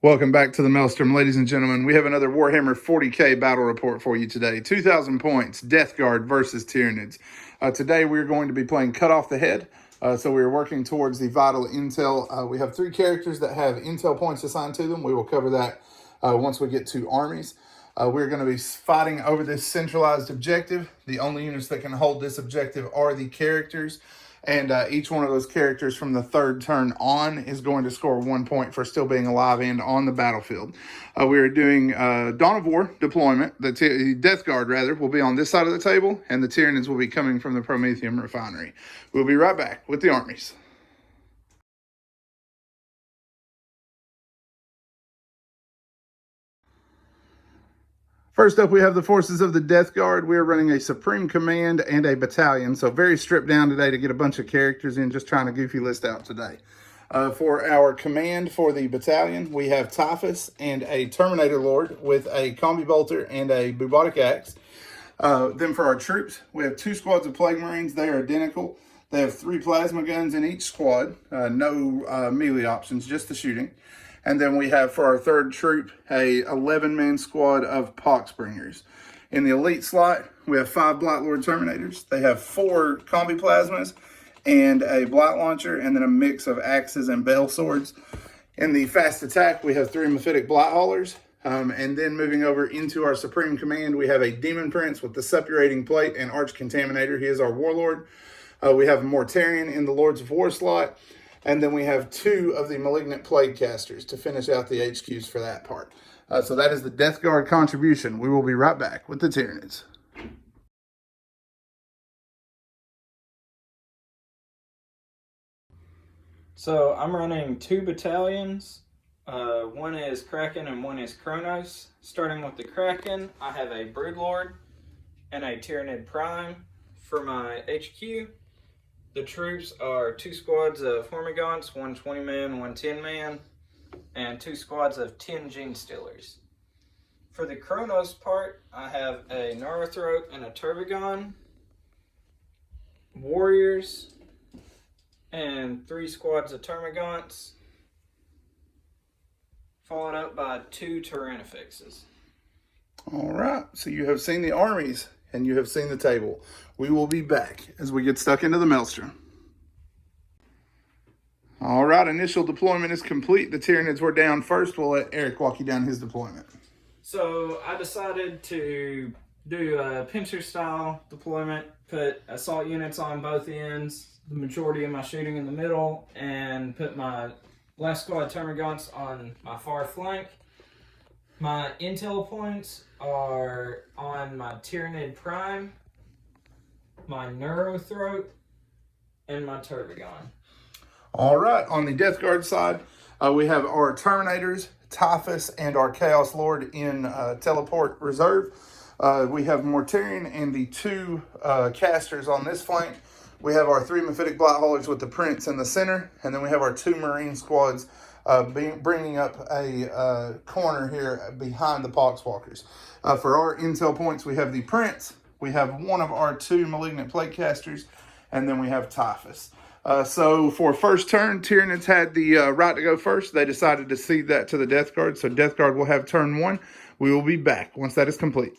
Welcome back to the Maelstrom, ladies and gentlemen. We have another Warhammer 40k battle report for you today. 2,000 points, Death Guard versus Tyranids. Today we're going to be playing Cut Off the Head. So we're working towards the vital intel. We have 3 characters that have intel points assigned to them. We will cover that once we get to armies. We're going to be fighting over this centralized objective. The only units that can hold this objective are the characters. And each one of those characters from the 3rd turn on is going to score 1 point for still being alive and on the battlefield. We are doing Dawn of War deployment. The Death Guard, rather, will be on this side of the table, and the Tyranids will be coming from the Prometheum refinery. We'll be right back with the armies. First up, we have the forces of the Death Guard. We are running a Supreme Command and a Battalion, so very stripped down today to get a bunch of characters in, just trying to goofy list out today. For our command for the Battalion, we have Typhus and a Terminator Lord with a Combi Bolter and a Bubotic Axe. Then for our troops, we have 2 squads of Plague Marines. They are identical. They have 3 plasma guns in each squad, no melee options, just the shooting. And then we have for our 3rd troop, a 11-man squad of Poxbringers. In the elite slot, we have 5 Blight Lord Terminators. They have 4 Combi Plasmas and a Blight Launcher, and then a mix of axes and bell swords. In the fast attack, we have 3 Mephitic Blight Haulers. And then moving over into our Supreme Command, we have a Demon Prince with the Suppurating Plate and Arch Contaminator. He is our Warlord. We have a Mortarion in the Lords of War slot. And then we have 2 of the Malignant Plague Casters to finish out the HQs for that part. So that is the Death Guard contribution. We will be right back with the Tyranids. So I'm running 2 battalions. One is Kraken and one is Kronos. Starting with the Kraken, I have a Broodlord and a Tyranid Prime for my HQ. The troops are 2 squads of Hormagaunts, 1 20-man, 1 10-man, and 2 squads of 10 Gene Stealers. For the Kronos part, I have a Gnarthroat and a Turbigon, Warriors, and 3 squads of Termagants, followed up by 2 Tyrannifixes. All right, so you have seen the armies and you have seen the table. We will be back as we get stuck into the Maelstrom. All right, initial deployment is complete. The Tyranids were down first. We'll let Eric walk you down his deployment. So I decided to do a pincer-style deployment, put assault units on both ends, the majority of my shooting in the middle, and put my last squad Termagants on my far flank. My intel points are on my Tyranid Prime, my Neurothroat, and my Turbigon. All right, on the Death Guard side, we have our Terminators, Typhus, and our Chaos Lord in Teleport Reserve. We have Mortarion and the 2 casters on this flank. We have our 3 Mephitic Blight Haulers with the Prince in the center, and then we have our 2 Marine squads bringing up a corner here behind the Poxwalkers. For our intel points, we have the Prince, we have 1 of our 2 Malignant Plague Casters, and then we have Typhus. So for first turn, Tyranids had the right to go first. They decided to cede that to the Death Guard, so Death Guard will have turn 1. We will be back once that is complete.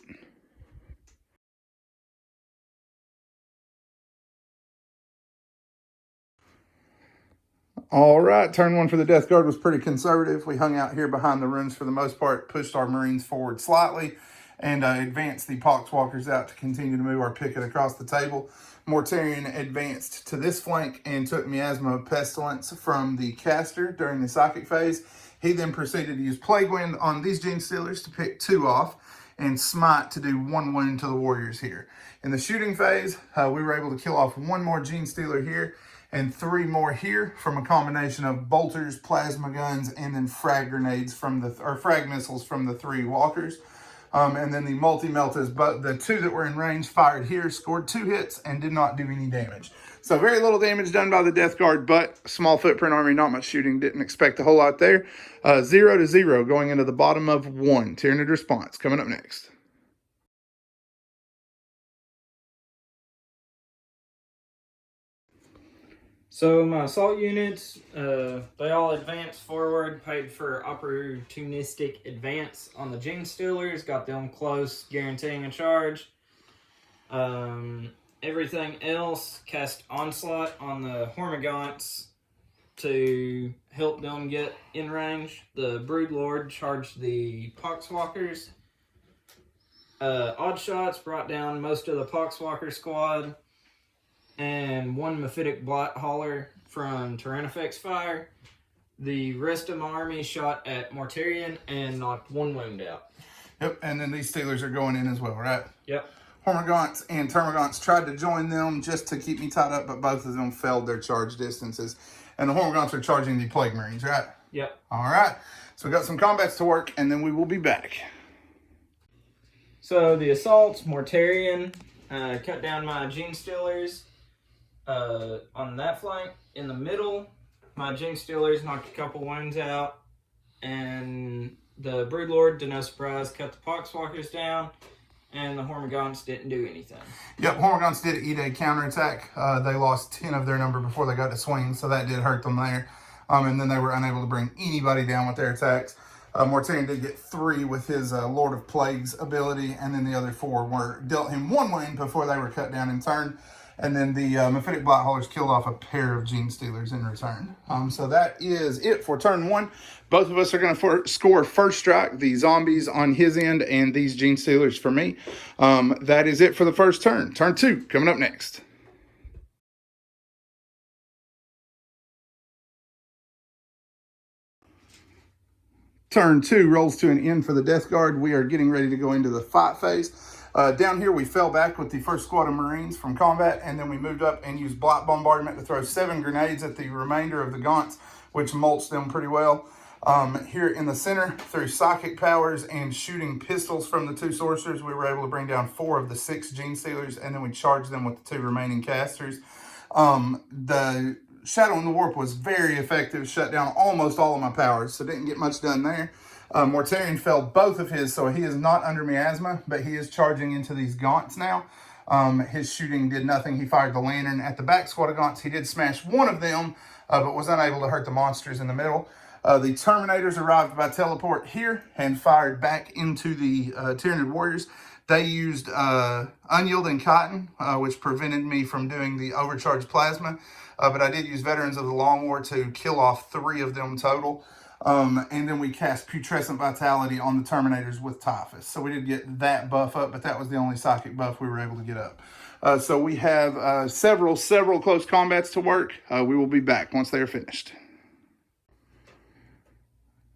All right, turn 1 for the Death Guard was pretty conservative. We hung out here behind the ruins for the most part, pushed our Marines forward slightly, and advanced the Poxwalkers out to continue to move our picket across the table. Mortarion advanced to this flank and took Miasma of Pestilence from the caster during the psychic phase. He then proceeded to use Plague Wind on these Gene Stealers to pick 2 off, and Smite to do 1 wound to the Warriors here. In the shooting phase, we were able to kill off 1 more Gene Stealer here, and 3 more here from a combination of bolters, plasma guns, and then frag grenades frag missiles from the 3 walkers. And then the multi-meltas, but the 2 that were in range fired here, scored 2 hits, and did not do any damage. So very little damage done by the Death Guard, but small footprint army, not much shooting. Didn't expect a whole lot there. 0-0 going into the bottom of 1. Tyranid response coming up next. So my assault units, they all advanced forward, paid for opportunistic advance on the Gene Stealers, got them close, guaranteeing a charge. Everything else cast Onslaught on the Hormagaunts to help them get in range. The Broodlord charged the Poxwalkers. Odd Shots brought down most of the Poxwalker squad. And one Mephitic Blight Hauler from Tyranid fire. The rest of my army shot at Mortarion and knocked one wound out. Yep, and then these Steelers are going in as well, right? Yep. Hormagaunts and Termagants tried to join them just to keep me tied up, but both of them failed their charge distances. And the Hormagaunts are charging the Plague Marines, right? Yep. All right. So we got some combats to work, and then we will be back. So the assaults, Mortarion, cut down my Gene Stealers on that flank. In the middle, my Gene Stealers knocked a couple wounds out, and the Broodlord, to no surprise, cut the Poxwalkers down, and the Hormagaunts didn't do anything. Yep, Hormagaunts did eat a counterattack. They lost 10 of their number before they got to swing, so that did hurt them there. And then they were unable to bring anybody down with their attacks. Mortarion did get 3 with his Lord of Plagues ability, and then the other 4 were dealt him 1 wound before they were cut down in turn. And then the Mephitic Blight Haulers killed off a pair of Gene Stealers in return. So that is it for turn 1. Both of us are going to score first strike. The zombies on his end and these Gene Stealers for me. That is it for the first turn. Turn 2 coming up next. Turn 2 rolls to an end for the Death Guard. We are getting ready to go into the fight phase. Down here, we fell back with the first squad of Marines from combat, and then we moved up and used Blight Bombardment to throw 7 grenades at the remainder of the Gaunts, which mulched them pretty well. Here in the center, through Psychic Powers and shooting pistols from the 2 Sorcerers, we were able to bring down 4 of the 6 Gene Stealers, and then we charged them with the 2 remaining casters. The Shadow in the Warp was very effective, shut down almost all of my powers, so didn't get much done there. Mortarion failed both of his, so he is not under miasma, but he is charging into these Gaunts now. His shooting did nothing. He fired the lantern at the back squad of Gaunts. He did smash one of them, but was unable to hurt the monsters in the middle. The Terminators arrived by teleport here and fired back into the Tyranid warriors. They used Unyielding Cotton, which prevented me from doing the overcharged plasma, but I did use Veterans of the Long War to kill off 3 of them total. And then we cast Putrescent Vitality on the Terminators with Typhus. So we did get that buff up, but that was the only psychic buff we were able to get up. So we have several close combats to work. We will be back once they are finished.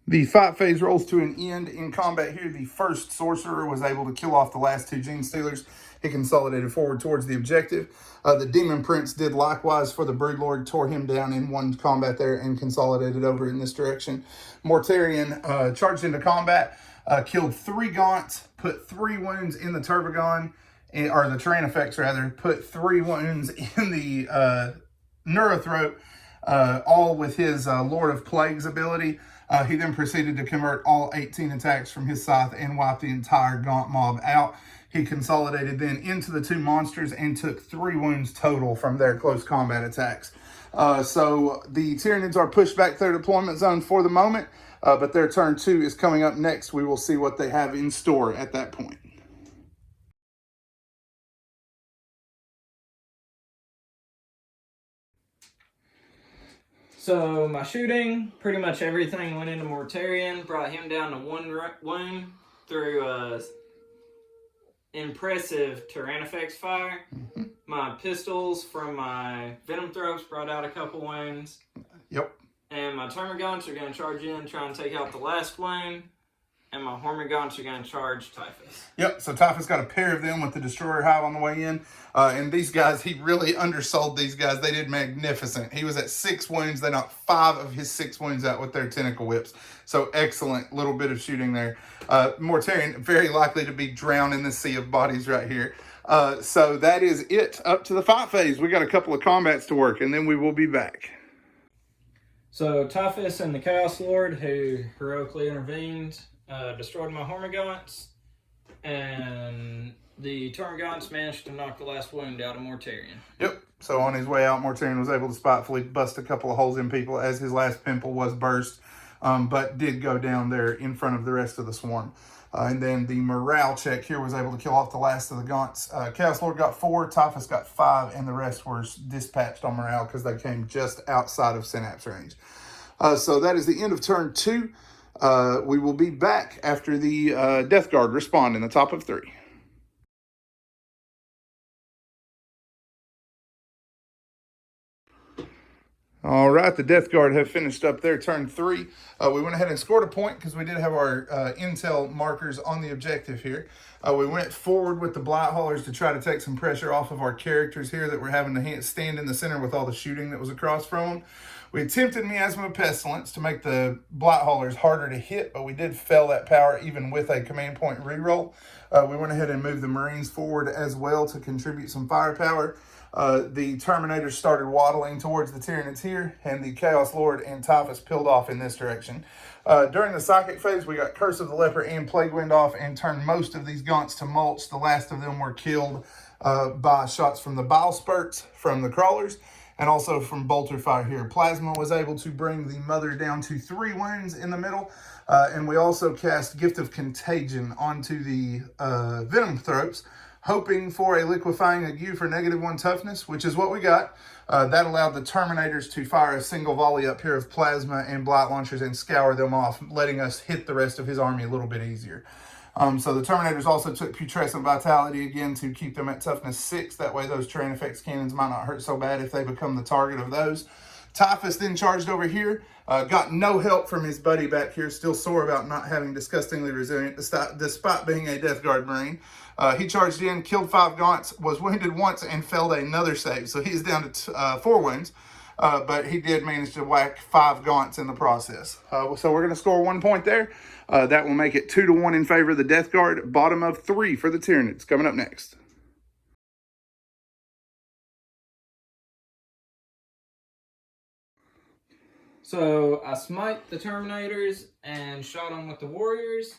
The fight phase rolls to an end. In combat here, the first Sorcerer was able to kill off the last 2 Gene Stealers. He consolidated forward towards the objective. The Demon Prince did likewise for the Broodlord, tore him down in one combat there and consolidated over in this direction. Mortarion charged into combat, killed 3 Gaunts, put 3 wounds in the Turbogon, or the Tyranifex rather, put 3 wounds in the Neurothroat, all with his Lord of Plagues ability. He then proceeded to convert all 18 attacks from his scythe and wipe the entire Gaunt mob out. He consolidated then into the 2 monsters and took 3 wounds total from their close combat attacks. So the Tyranids are pushed back to their deployment zone for the moment, but their turn 2 is coming up next. We will see what they have in store at that point. So my shooting, pretty much everything went into Mortarion, brought him down to 1 wound through impressive Tyranifex fire. Mm-hmm. My pistols from my Venom Throats brought out a couple wounds. Yep. And my Termagants are going to charge in, try and take out the last wound. And my Hormagaunts are going to charge Typhus. Yep, so Typhus got a pair of them with the Destroyer Hive on the way in. And these guys, he really undersold these guys. They did magnificent. He was at 6 wounds. They knocked 5 of his 6 wounds out with their Tentacle Whips. So excellent little bit of shooting there. Mortarion, very likely to be drowned in the sea of bodies right here. So that is it up to the fight phase. We got a couple of combats to work, and then we will be back. So Typhus and the Chaos Lord, who heroically intervened, destroyed my Hormagaunts, and the Termagants managed to knock the last wound out of Mortarion. Yep. So on his way out, Mortarion was able to spitefully bust a couple of holes in people as his last pimple was burst, but did go down there in front of the rest of the swarm. And then the morale check here was able to kill off the last of the Gaunts. Chaos Lord got 4, Typhus got 5, and the rest were dispatched on morale because they came just outside of Synapse range. So that is the end of turn 2. We will be back after the Death Guard respond in the top of 3. All right, the Death Guard have finished up their turn 3. We went ahead and scored a point because we did have our intel markers on the objective here. We went forward with the Blight Haulers to try to take some pressure off of our characters here that were having to stand in the center with all the shooting that was across from them. We attempted Miasma of Pestilence to make the Blight Haulers harder to hit, but we did fail that power even with a command point reroll. We went ahead and moved the Marines forward as well to contribute some firepower. The Terminators started waddling towards the Tyranids here, and the Chaos Lord and Typhus peeled off in this direction. During the Psychic phase, we got Curse of the Leper and Plague Wind off and turned most of these Gaunts to mulch. The last of them were killed by shots from the Bile Spurts from the Crawlers, and also from Bolter Fire here. Plasma was able to bring the Mother down to 3 wounds in the middle, and we also cast Gift of Contagion onto the Venom Thropes, hoping for a liquefying ague for -1 toughness, which is what we got. That allowed the Terminators to fire a single volley up here of plasma and blight launchers and scour them off, letting us hit the rest of his army a little bit easier. So the Terminators also took Putrescent Vitality again to keep them at toughness 6. That way those terrain effects cannons might not hurt so bad if they become the target of those. Typhus then charged over here, got no help from his buddy back here, still sore about not having Disgustingly Resilient despite being a Death Guard Marine. He charged in, killed 5 Gaunts, was wounded once, and failed another save. So he's down to 4 wounds, but he did manage to whack 5 Gaunts in the process. So we're going to score 1 point there. That will make it 2-1 in favor of the Death Guard. Bottom of 3 for the Tyranids. Coming up next. So I smite the Terminators and shot them with the Warriors.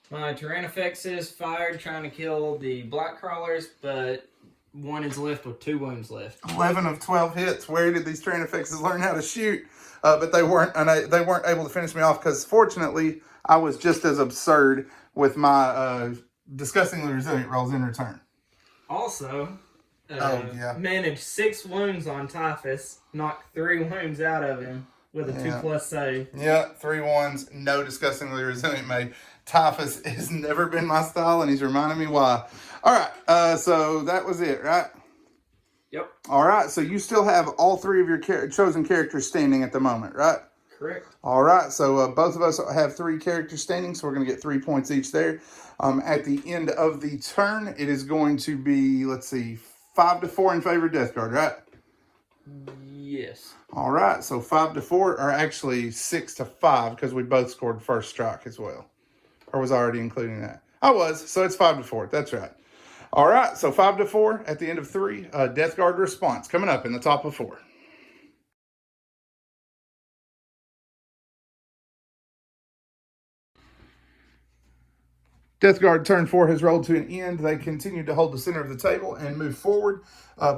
My Tyrannifexes fired trying to kill the Black Crawlers, but one is left with 2 wounds left. 11 of 12 hits. Where did these Tyrannifexes learn how to shoot? But they weren't able to finish me off because, fortunately, I was just as absurd with my Disgustingly Resilient rolls in return. Also, managed 6 wounds on Typhus, knocked 3 wounds out of him with a 2+ save. Yeah, 3 1s, no Disgustingly Resilient made. Typhus has never been my style, and he's reminding me why. All right, so that was it, right? Yep. All right, so you still have all 3 of your chosen characters standing at the moment, right? Correct. All right, so both of us have 3 characters standing, so we're going to get 3 points each there. At the end of the turn, it is going to be, let's see, 5-4 in favor of Death Guard, right? Yes. All right, so 5-4, or actually 6-5, because we both scored first strike as well. Or was I already including that? I was, so it's 5-4. That's right. All right, so 5-4 at the end of 3. Death Guard response coming up in the top of 4. Death Guard turn 4 has rolled to an end. They continue to hold the center of the table and move forward.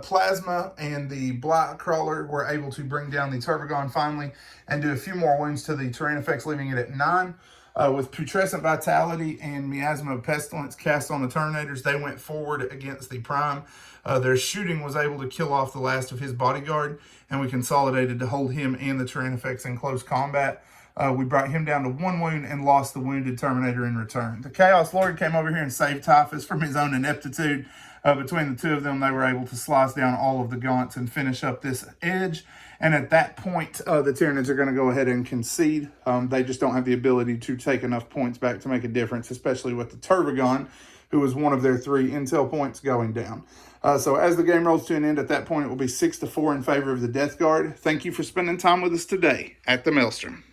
Plasma and the Blight Crawler were able to bring down the Turbogon finally and do a few more wounds to the terrain effects, leaving it at 9. With Putrescent Vitality and Miasma of Pestilence cast on the Terminators, they went forward against the Prime. Their shooting was able to kill off the last of his bodyguard, and we consolidated to hold him and the terrain effects in close combat. We brought him down to 1 wound and lost the wounded Terminator in return. The Chaos Lord came over here and saved Typhus from his own ineptitude. Between the 2 of them, they were able to slice down all of the Gaunts and finish up this edge. And at that point, the Tyranids are going to go ahead and concede. They just don't have the ability to take enough points back to make a difference, especially with the Turbogon, who was one of their 3 intel points going down. So as the game rolls to an end, at that point, it will be 6-4 in favor of the Death Guard. Thank you for spending time with us today at the Maelstrom.